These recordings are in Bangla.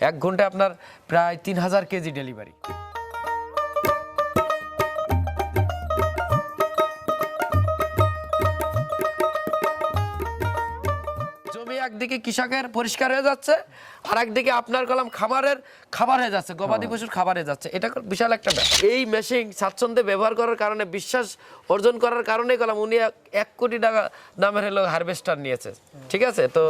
1 ঘন্টায় আপনার প্রায় 3000 কেজি ডেলিভারি। জমি একদিকে কৃষকের পরিষ্কার হয়ে যাচ্ছে, আর একদিকে আপনার কলম খামারের খাবার হয়ে যাচ্ছে, গবাদি পশুর খাবার হয়ে যাচ্ছে। এটা বিশাল একটা ব্যাপার। এই মেশিন স্বাচ্ছন্দ্যে ব্যবহার করার কারণে, বিশ্বাস অর্জন করার কারণেই কলম উনি 1 কোটি টাকা দামের হলো হারভেস্টার নিয়েছে। ঠিক আছে, তো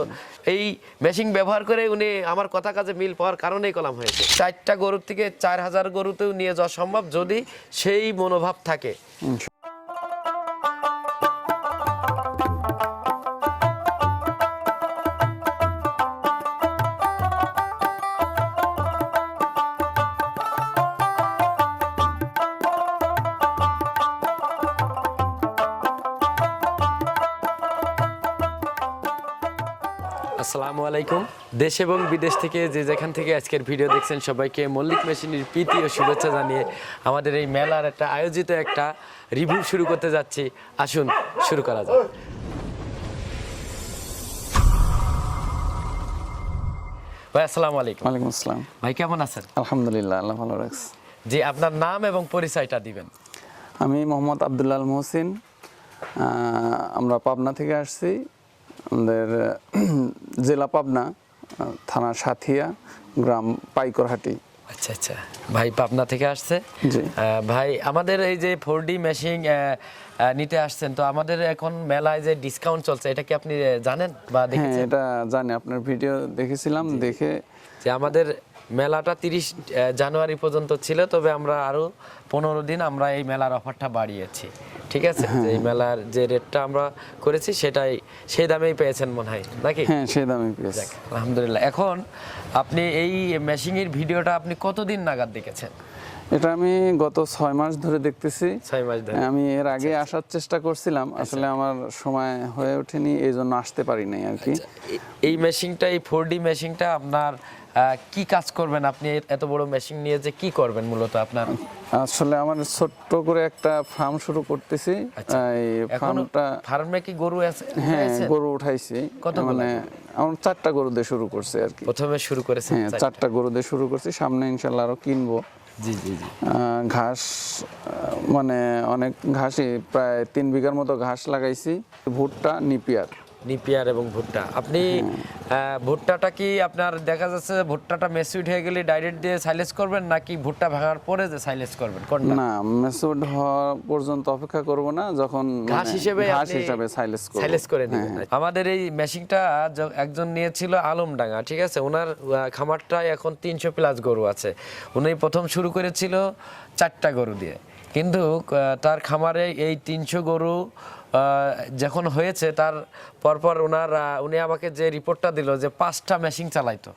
এই মেশিন ব্যবহার করে উনি আমার কথা কাজে মিল পাওয়ার কারণেই কলম হয়েছে। 4টা গরুর থেকে 4000 গরুতেও নিয়ে যাওয়া সম্ভব যদি সেই মনোভাব থাকে। আসসালামু আলাইকুম। দেশ এবং বিদেশ থেকে যে যেখান থেকে আজকের ভিডিও দেখছেন সবাইকে মল্লিক মেশিনের প্রীতি ও শুভেচ্ছা জানিয়ে আমাদের এই মেলার একটা আয়োজিত একটা রিভিউ শুরু করতে যাচ্ছি। আসুন শুরু করা যাক। ভাই আসসালামু আলাইকুম। ওয়ালাইকুম আসসালাম। ভাই কেমন আছেন? আলহামদুলিল্লাহ, আল্লাহ ভালো রাখছে। জি, আপনার নাম এবং পরিচয়টা দিবেন। আমি মোহাম্মদ আব্দুল্লাহ আল মোহসিন। আমরা পাবনা থেকে আসছি। আমাদের জেলা পাবনা, থানা সাথিয়া, গ্রাম পাইকরহাটি। আচ্ছা আচ্ছা, ভাই পাবনা থেকে আসছে। জি ভাই, আমাদের এই যে 4D মেশিন নিতে আসছেন, তো আমাদের এখন মেলায় যে ডিসকাউন্ট চলছে এটা কি আপনি জানেন বা হ্যাঁ, দেখেছেন? এটা জানি, আপনার ভিডিও দেখেছিলাম। দেখে যে আমাদের মেলাটা 30 জানুয়ারি পর্যন্ত ছিল, তবে আমরা আরো 15 দিন আমরা এই মেলার অফারটা বাড়িয়েছি। ঠিক আছে, যে এই মেলার যে রেটটা আমরা করেছি সেটাই সেই দামেই পেয়েছেন মনে হয় নাকি? হ্যাঁ, সেই দামে পেয়েছি। আলহামদুলিল্লাহ। এখন আপনি এই মেশিনের ভিডিওটা আপনি কতদিন নাগাদ দেখেছেন? এটা আমি গত 6 মাস ধরে দেখতেছি। 6 মাস ধরে। আমি এর আগে আসার চেষ্টা করছিলাম, আসলে আমার সময় হয়ে ওঠেনি, এই জন্য আসতে পারি নাই আর কি। এই মেশিনটা, এই 4D মেশিনটা আপনার কি কাজ করবেন? আপনি এত বড় মেশিন নিয়ে যে কি করবেন মূলত আপনার? আসলে আমার ছোট্ট করে একটা ফার্ম শুরু করতেছি। এই ফার্মে কি গরু আছে? হ্যাঁ, গরু উঠাইছি। মানে আমার 4টা গরু দিয়ে শুরু করছি আর কি। প্রথমে শুরু করেছেন? হ্যাঁ, 4টা গরু দিয়ে শুরু করছি। সামনে ইনশাআল্লাহ আরো কিনবো। জি জি জি। ঘাস মানে অনেক ঘাসই, প্রায় 3 বিঘার মতো ঘাস লাগাইছি। ভুট্টা, নিপিয়ার এবং ভুট্টা। আপনি ভুট্টাটা কি আপনার দেখা যাচ্ছে ভুট্টাটা মেসুইড হয়ে গেলে ডাইরেক্ট দিয়ে সাইলেজ করবেন, নাকি ভুট্টা ভাঙার পরে যে সাইলেজ করবেন কোনটা? না, মেসুড হওয়া পর্যন্ত অপেক্ষা করব না, যখন ঘাস হিসেবে সাইলেজ করে নেবেন। আমাদের এই মেশিনটা একজন নিয়েছিল আলমডাঙ্গা, ঠিক আছে? ওনার খামারটায় এখন 300 প্লাস গরু আছে। উনি প্রথম শুরু করেছিল 4টা গরু দিয়ে, কিন্তু তার খামারে এই 300 গরু যখন হয়েছে তার পরপর উনি আমাকে যে রিপোর্টটা দিল যে 5টা মেশিন চালাইতো।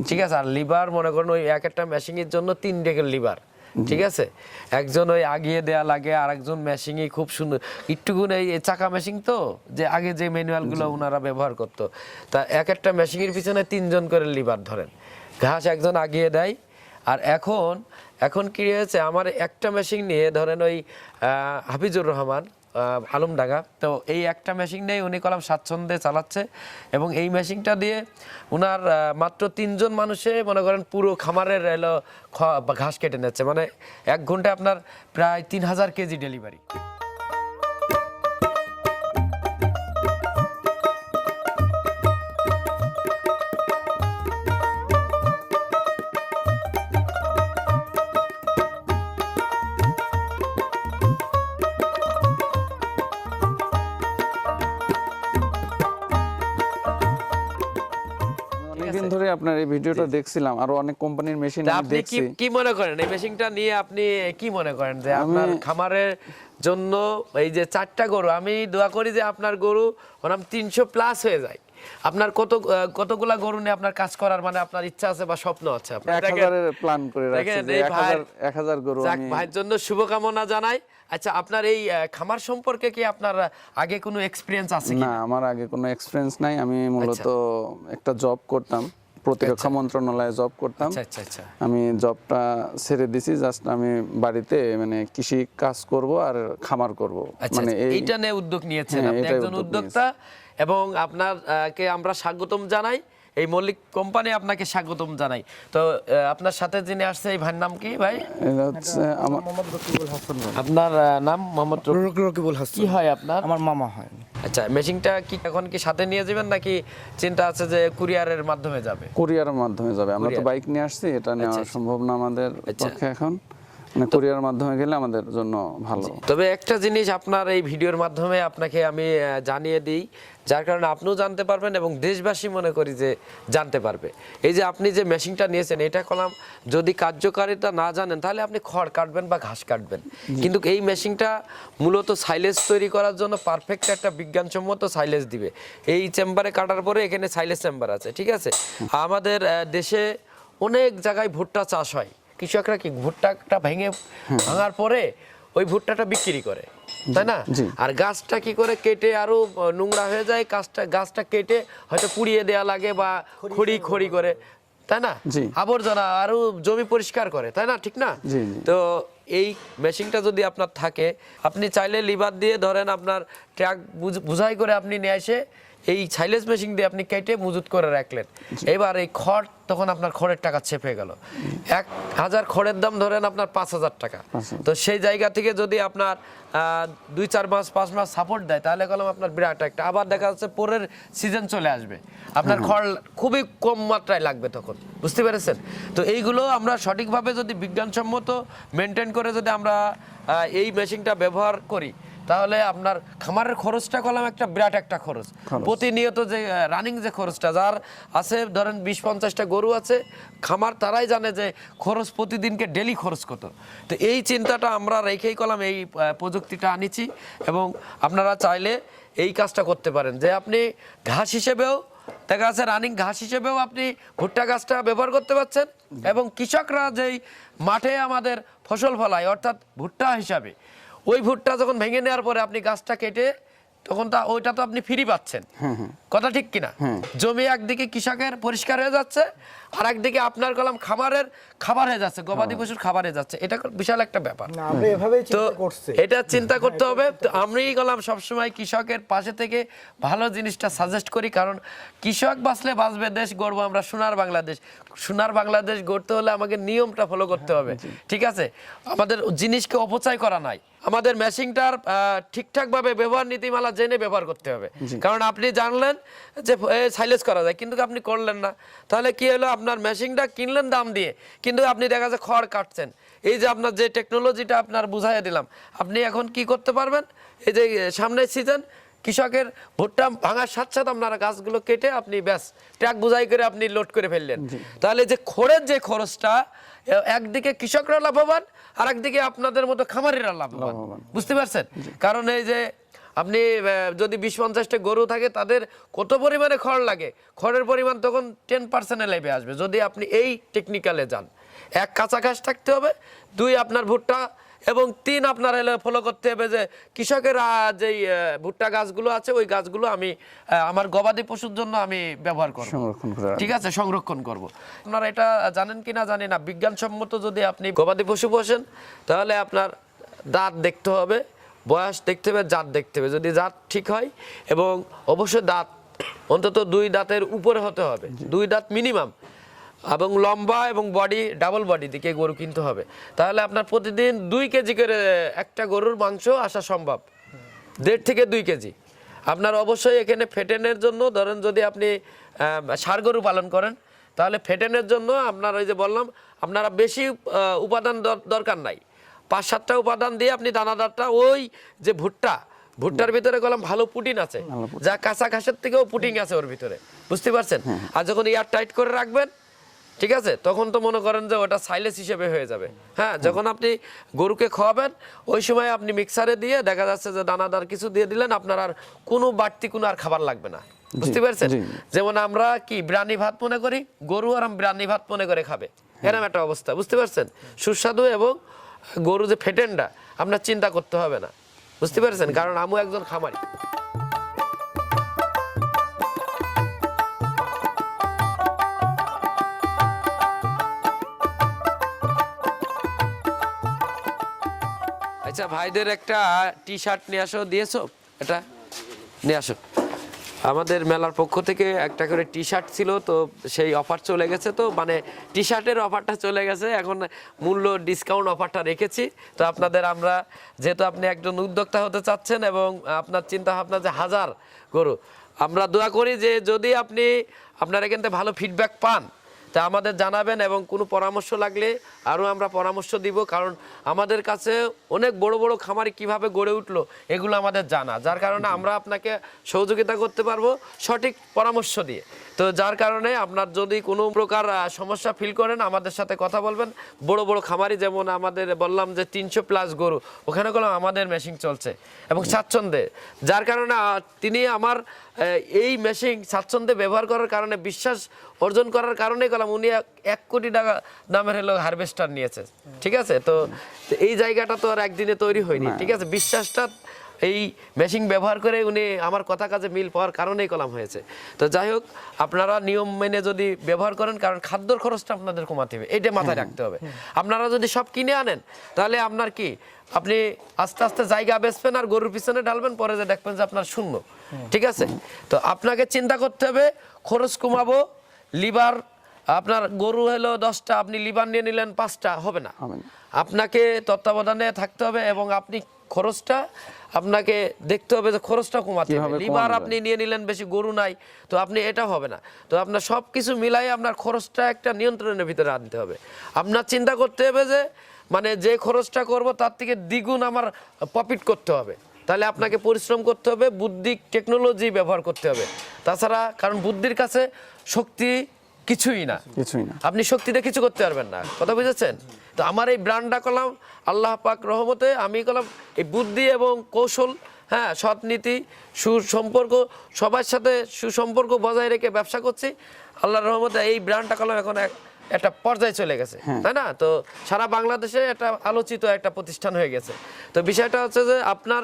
ঠিক আছে, আর লিভার মনে করেন ওই এক একটা মেশিনের জন্য 3 ডেকের লিভার। ঠিক আছে, একজন ওই আগিয়ে দেয়া লাগে, আর একজন মেশিনই খুব সুন্দর একটুকুন এই চাকা মেশিন, তো যে আগে যে ম্যানুয়ালগুলো ওনারা ব্যবহার করতো, তা এক একটা মেশিনের পিছনে 3 জন করে লিভার ধরেন, ঘাস একজন আগিয়ে দেয়। আর এখন কি হয়েছে, আমার একটা মেশিন নিয়ে ধরেন ওই হাফিজুর রহমান আলমডাঙ্গা, তো এই একটা মেশিন নিয়ে উনি কলম স্বাচ্ছন্দ্যে চালাচ্ছে, এবং এই মেশিনটা দিয়ে উনার মাত্র 3 জন মানুষে মনে করেন পুরো খামারের ঘাস কেটে নিচ্ছে। মানে 1 ঘন্টায় আপনার প্রায় 3000 কেজি ডেলিভারি। অনেকদিন ধরে আপনার এই ভিডিওটা দেখছিলাম, আরো অনেক কোম্পানির মেশিন আমি দেখছি। আপনি কি মনে করেন এই মেশিনটা নিয়ে, আপনি কি মনে করেন যে আপনার খামারের জন্য এই যে 4টা গরু, আমি দোয়া করি যে আপনার গরু ওরকম 300 প্লাস হয়ে যায়। আপনার কতগুলা গরু নিয়ে আপনার কাজ করার মানে আপনার ইচ্ছা আছে বা স্বপ্ন আছে? আপনার 1000 প্ল্যান করে রাখছি যে 1000 গরু আমি ভাইয়ের জন্য শুভকামনা জানাই। আচ্ছা, আপনার এই খামার সম্পর্কে কি আপনার আগে কোনো এক্সপেরিয়েন্স আছে কি? না, আমার আগে কোনো এক্সপেরিয়েন্স নাই। আমি মূলত একটা জব করতাম, প্রতিরক্ষা মন্ত্রণালয়ে জব করতাম। আচ্ছা আচ্ছা, আমি জবটা ছেড়ে দিছি, জাস্ট আমি বাড়িতে মানে কৃষি কাজ করব আর খামার করব। মানে এইটা নিয়ে উদ্যোগ নিয়েছেন আপনি, একজন উদ্যোক্তা, এবং আপনাকে আমরা স্বাগতম জানাই এই মল্লিক কোম্পানি আপনাকে স্বাগতম জানাই। তো আপনার সাথে যিনি আসছে এই ভাইয়ের নাম কি ভাই? এটা হচ্ছে আমার মোহাম্মদ রকিবুল হাসান ভাই। আপনার নাম মোহাম্মদ রকিবুল হাসান কি হয় আপনার? আমার মামা হয়। আচ্ছা, মেশিনটা কি এখন কি সাথে নিয়ে যাবেন নাকি চিন্তা আছে যে কুরিয়ারের মাধ্যমে যাবে? কুরিয়ারের মাধ্যমে যাবে। আমরা তো বাইক নিয়ে আসছি, এটা নেওয়া সম্ভব না আমাদের পক্ষে এখন, মানে কুরিয়ার মাধ্যমে গেলে আমাদের জন্য ভালো। তবে একটা জিনিস আপনার এই ভিডিওর মাধ্যমে আপনাকে আমি জানিয়ে দিই, যার কারণে আপনিও জানতে পারবেন এবং দেশবাসী মনে করি যে জানতে পারবে। এই যে আপনি যে মেশিনটা নিয়েছেন, এটা কলাম যদি কার্যকারিতা না জানেন তাহলে আপনি খড় কাটবেন বা ঘাস কাটবেন, কিন্তু এই মেশিনটা মূলত সাইলেজ তৈরি করার জন্য পারফেক্ট একটা বিজ্ঞানসম্মত সাইলেজ দিবে। এই চেম্বারে কাটার পরে এখানে সাইলেজ চেম্বার আছে, ঠিক আছে? আমাদের দেশে অনেক জায়গায় ভুট্টা চাষ হয়, কৃষকরা কি ভুট্টাটা ভাঙার পরে ওই ভুট্টাটা বিক্রি করে, তাই না? আর গাছটা কি করে কেটে আরো নোংরা হয়ে যায়, গাছটা কেটে হয়তো পুড়িয়ে দেওয়া লাগে বা খড়ি করে, তাই না? আবর্জনা আরো জমি পরিষ্কার করে, তাই না? ঠিক না? তো এই মেশিনটা যদি আপনার থাকে, আপনি চাইলে লিভার দিয়ে ধরেন আপনার ট্রাক বুঝাই করে আপনি নিয়ে এসে এই সাইলেজ মেশিন দিয়ে আপনি কেটে মজুত করে রাখলেন। এবার এই খড় তখন আপনার খড়ের টাকা চেপে গেল। 1000 খড়ের দাম ধরেন আপনার 5000 টাকা। তো সেই জায়গা থেকে যদি আপনার 2-4 মাস 5 মাস সাপোর্ট দেয়, তাহলে কলম আপনার বিরাট একটা, আবার দেখা যাচ্ছে পরের সিজন চলে আসবে, আপনার খড় খুবই কম মাত্রায় লাগবে তখন, বুঝতে পেরেছেন? তো এইগুলো আমরা সঠিকভাবে যদি বিজ্ঞানসম্মত মেনটেন করে যদি আমরা এই মেশিনটা ব্যবহার করি, তাহলে আপনার খামারের খরচটা কলাম একটা বিরাট একটা খরচ। প্রতিনিয়ত যে রানিং যে খরচটা যার আছে, ধরেন 20-50টা গরু আছে খামার, তারাই জানে যে খরচ প্রতিদিনকে ডেলি খরচ কত। তো এই চিন্তাটা আমরা রেখেই কলাম এই প্রযুক্তিটা আনিছি, এবং আপনারা চাইলে এই কাজটা করতে পারেন যে আপনি ঘাস হিসেবেও দেখা যাচ্ছে, রানিং ঘাস হিসেবেও আপনি ভুট্টা গাছটা ব্যবহার করতে পারছেন, এবং কৃষকরা যেই মাঠে আমাদের ফসল ফলায় অর্থাৎ ভুট্টা হিসাবে, ওই ভুট্টা যখন ভেঙে নেওয়ার পরে আপনি গাছটা কেটে তখন ওইটা তো আপনি ফ্রি পাচ্ছেন, কথা ঠিক কিনা? জমি একদিকে কৃষকের পরিষ্কার হয়ে যাচ্ছে, আর একদিকে আপনার কলাম খামারের খাবার হয়ে যাচ্ছে, গবাদি পশুর খাবার হয়ে যাচ্ছে। এটা বিশাল একটা ব্যাপার। তো এটা চিন্তা করতে হবে। তো আমি কলাম সবসময় কৃষকের পাশে থেকে ভালো জিনিসটা সাজেস্ট করি, কারণ কৃষক বাঁচলে বাঁচবে দেশ, গড়বো আমরা সোনার বাংলাদেশ। সোনার বাংলাদেশ গড়তে হলে আমাকে নিয়মটা ফলো করতে হবে, ঠিক আছে? আমাদের জিনিসকে অপচয় করা নাই, আমাদের মেশিনটার ঠিকঠাকভাবে ব্যবহার নীতিমালা জেনে ব্যবহার করতে হবে। কারণ আপনি জানলেন যে সাইলেজ করা যায়, কিন্তু আপনি করলেন না, তাহলে কি হলো? আপনার মেশিনটা কিনলেন দাম দিয়ে, কিন্তু আপনি দেখা যাচ্ছে খড় কাটছেন। এই যে আপনার যে টেকনোলজিটা আপনার বুঝাইয়া দিলাম, আপনি এখন কি করতে পারবেন? এই যে সামনের সিজন কৃষকের ভুট্টা ভাঙার সাথে সাথে আপনারা গাছগুলো কেটে আপনি ব্যাস ট্রাক বোঝাই করে আপনি লোড করে ফেললেন। তাহলে যে খড়ের যে খরচটা, একদিকে কৃষকরা লাভবান, আর একদিকে আপনাদের মতো খামারিরা লাভবান, বুঝতে পারছেন? কারণ এই যে আপনি যদি 20-50টা গরু থাকে, তাদের কত পরিমাণে খড় লাগে, খড়ের পরিমাণ তখন 10% লেবে আসবে যদি আপনি এই টেকনিক্যালে যান। 1 কাঁচা ঘাস থাকতে হবে, 2 আপনার ভুট্টা, এবং 3 আপনার ফলো করতে হবে যে কৃষকের যেই ভুট্টা গাছগুলো আছে, ওই গাছগুলো আমি আমার গবাদি পশুর জন্য আমি ব্যবহার করব, ঠিক আছে? সংরক্ষণ করব। আপনারা এটা জানেন কিনা জানি না, বিজ্ঞানসম্মত যদি আপনি গবাদি পশু পোষেন, তাহলে আপনার দাঁত দেখতে হবে, বয়স দেখতে হবে, জাত দেখতে হবে। যদি জাত ঠিক হয়, এবং অবশ্যই দাঁত অন্তত 2 দাঁতের উপরে হতে হবে, 2 দাঁত মিনিমাম, এবং লম্বা এবং বডি ডাবল বডি দিকে গরু কিনতে হবে। তাহলে আপনার প্রতিদিন 2 কেজি করে একটা গরুর মাংস আসা সম্ভব, 1.5 থেকে 2 কেজি। আপনার অবশ্যই এখানে ফেটেনের জন্য, ধরেন যদি আপনি ষাঁড় গরু পালন করেন, তাহলে ফেটেনের জন্য আপনার ওই যে বললাম, আপনারা বেশি উপাদান দরকার নাই, 5-7টা উপাদান দিয়ে আপনি দানাদারটা, ওই যে ভুট্টার ভিতরে গেলাম ভালো পুটিন আছে, যা কাঁচা ঘাসের থেকেও পুটিং আছে ওর ভিতরে, বুঝতে পারছেন? আর যখন এয়ার টাইট করে রাখবেন, ঠিক আছে, তখন তো মনে করেন যে ওটা সাইলেজ হিসেবে হয়ে যাবে। হ্যাঁ, যখন আপনি গরুকে খাওয়াবেন, ওই সময় আপনি মিক্সারে দিয়ে দেখা যাচ্ছে যে দানাদার কিছু দিয়ে দিলেন, আপনার আর কোনো বাড়তি কোনো আর খাবার লাগবে না, বুঝতে পারছেন? যেমন আমরা কি বিরিয়ানি ভাত মনে করি, গরু আর বিরিয়ানি ভাত মনে করে খাবে, এরকম একটা অবস্থা, বুঝতে পারছেন? সুস্বাদু, এবং গরু যে ফেটেনটা আপনার চিন্তা করতে হবে না, বুঝতে পারছেন? কারণ আমিও একজন খামারি। আচ্ছা, ভাইদের একটা টি শার্ট নিয়ে আসো, দিয়েছো, এটা নিয়ে আসো। আমাদের মেলার পক্ষ থেকে একটা করে টি শার্ট ছিল, তো সেই অফার চলে গেছে, তো মানে টি শার্টের অফারটা চলে গেছে, এখন মূল্য ডিসকাউন্ট অফারটা রেখেছি। তো আপনাদের আমরা, যেহেতু আপনি একজন উদ্যোক্তা হতে চাচ্ছেন এবং আপনার চিন্তা ভাবনা যে 1000 গরু, আমরা দোয়া করি যে যদি আপনি আপনার এখান থেকে ভালো ফিডব্যাক পান তা আমাদের জানাবেন, এবং কোনো পরামর্শ লাগলে আরও আমরা পরামর্শ দিব, কারণ আমাদের কাছে অনেক বড় বড় খামারি কিভাবে গড়ে উঠলো এগুলো আমাদের জানা, যার কারণে আমরা আপনাকে সহযোগিতা করতে পারবো সঠিক পরামর্শ দিয়ে। তো যার কারণে আপনার যদি কোনো প্রকার সমস্যা ফিল করেন আমাদের সাথে কথা বলবেন। বড় বড় খামারি যেমন আমাদের বললাম যে 300+ গরু, ওখানে গেলাম আমাদের মেশিন চলছে এবং স্বাচ্ছন্দ্যে, যার কারণে তিনি আমার এই মেশিন স্বাচ্ছন্দ্যে ব্যবহার করার কারণে, বিশ্বাস অর্জন করার কারণে গেলাম উনি 1 কোটি টাকা দামের হলো হারভেস্টার নিয়েছে। ঠিক আছে, তো এই জায়গাটা তো আর একদিনে তৈরি হয়নি। ঠিক আছে, বিশ্বাসটা এই মেশিন ব্যবহার করে উনি আমার কথা কাজে মিল পাওয়ার কারণেই কলাম হয়েছে। তো যাই হোক, আপনারা নিয়ম মেনে যদি ব্যবহার করেন, কারণ খাদ্যর খরচটা আপনাদের কমাতে হবে, এইটা মাথায় রাখতে হবে। আপনারা যদি সব কিনে আনেন তাহলে আপনার কি, আপনি আস্তে আস্তে জায়গা বেচবেন আর গরুর পিছনে ঢালবেন, পরে যে দেখবেন যে আপনার শূন্য। ঠিক আছে, তো আপনাকে চিন্তা করতে হবে খরচ কমাবো। লিভার আপনার গরু হলো 10টা, আপনি লিভার নিয়ে নিলেন 5টা, হবে না। আপনাকে তত্ত্বাবধানে থাকতে হবে এবং আপনি খরচটা আপনাকে দেখতে হবে যে খরচটা কমাতে হবে। লিভার আপনি নিয়ে নিলেন, বেশি গরু নাই, তো আপনি এটা হবে না। তো আপনার সব কিছু মিলাই আপনার খরচটা একটা নিয়ন্ত্রণের ভিতরে আনতে হবে। আপনার চিন্তা করতে হবে যে মানে যে খরচটা করব তার থেকে দ্বিগুণ আমার প্রফিট করতে হবে। তাহলে আপনাকে পরিশ্রম করতে হবে, বুদ্ধি টেকনোলজি ব্যবহার করতে হবে। তাছাড়া কারণ বুদ্ধির কাছে শক্তি কিছুই না, আপনি শক্তিতে কিছু করতে পারবেন না, কথা বুঝেছেন? তো আমার এই ব্র্যান্ডটা করলাম আল্লাহ পাক রহমতে, আমি করলাম এই বুদ্ধি এবং কৌশল, হ্যাঁ, সৎনীতি, সুসম্পর্ক, সবার সাথে সুসম্পর্ক বজায় রেখে ব্যবসা করছি। আল্লাহর রহমতে এই ব্র্যান্ডটা করলাম এখন একটা পর্যায়ে চলে গেছে, তাই না? তো সারা বাংলাদেশে একটা আলোচিত একটা প্রতিষ্ঠান হয়ে গেছে। তো বিষয়টা হচ্ছে যে আপনার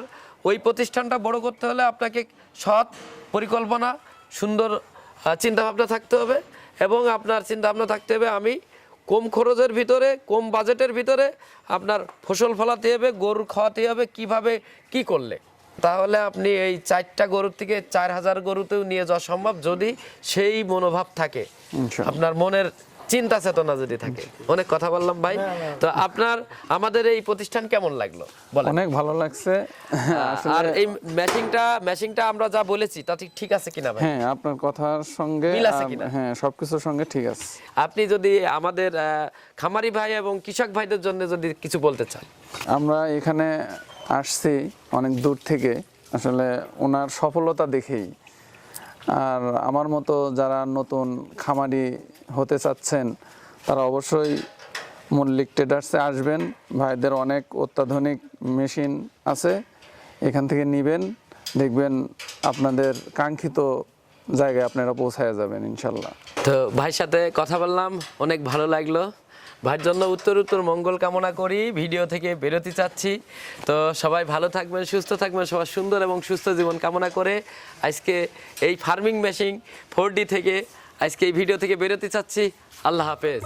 ওই প্রতিষ্ঠানটা বড় করতে হলে আপনাকে সৎ পরিকল্পনা, সুন্দর চিন্তাভাবনা থাকতে হবে, এবং আপনার চিন্তাভাবনা থাকতে হবে আমি কম খরচের ভিতরে, কম বাজেটের ভিতরে আপনার ফসল ফলাতে হবে, গরু খাওয়াতে হবে, কিভাবে কি করলে তাহলে আপনি এই 4টা গরুর থেকে 4000 গরুতেও নিয়ে যাওয়া সম্ভব, যদি সেই মনোভাব থাকে, আপনার মনের চিন্তা চেতনা যদি থাকে। অনেক কথা বললাম ভাই, তো আপনার আমাদের এই প্রতিষ্ঠান কেমন লাগলো বলেন? অনেক ভালো লাগছে। আর এই মেশিনটা আমরা যা বলেছি তা ঠিক আছে কিনা ভাই? হ্যাঁ, আপনার কথার সঙ্গে মিল আছে কিনা? হ্যাঁ, সবকিছুর সঙ্গে ঠিক আছে। আপনি যদি আমাদের খামারি ভাই এবং কৃষক ভাইদের জন্য যদি কিছু বলতে চান। আমরা এখানে আসছি অনেক দূর থেকে, আসলে ওনার সফলতা দেখেই। আর আমার মতো যারা নতুন খামারি হতে চাচ্ছেন তারা অবশ্যই মল্লিক ট্রেডার্সে আসবেন। ভাইদের অনেক অত্যাধুনিক মেশিন আছে, এখান থেকে নেবেন, দেখবেন আপনাদের কাঙ্ক্ষিত জায়গায় আপনারা পৌঁছায় যাবেন ইনশাল্লাহ। তো ভাইয়ের সাথে কথা বললাম, অনেক ভালো লাগলো। ভাইয়ের জন্য উত্তর মঙ্গল কামনা করি, ভিডিও থেকে বেরোতে চাচ্ছি। তো সবাই ভালো থাকবেন, সুস্থ থাকবেন, সবার সুন্দর এবং সুস্থ জীবন কামনা করে আজকে এই ফার্মিং মেশিন 4D থেকে আজকে এই ভিডিও থেকে বেরোতে চাচ্ছি। আল্লাহ হাফেজ।